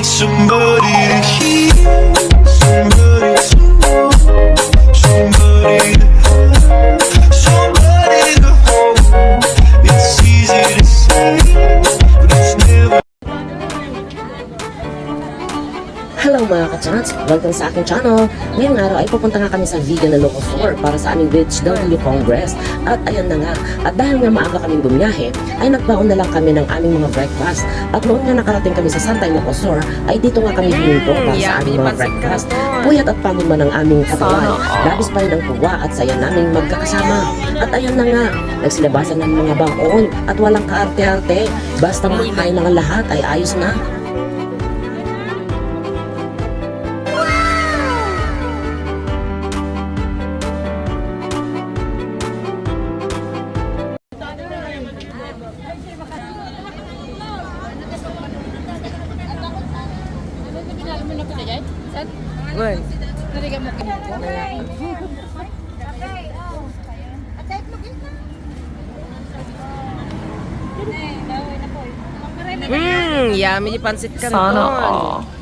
need somebody to hear, somebody to know, somebody to have, somebody to hold. It's easy to say, but it's never. Hello mga ka-chats! Welcome sa aking channel! Ngayong araw ay pupunta nga kami sa Vegan na Local Store para sa aming HW Congress. At ayan na nga, at dahil nga maaga kaming bumiyahe, ay nagbaon na lang kami ng aming mga breakfast. At noon nga nakarating kami sa Santay Local Store, ay dito nga kami hininto para sa aming mga breakfast. Puyat at pagod man ang aming katawan, labis pa rin ang tuwa at saya naming magkakasama. At ayan na nga, nagsilabasan ng mga bangon at walang kaarte-arte. Basta makakain ng lahat ay ayos na. Yummy pansit canton. Sana all.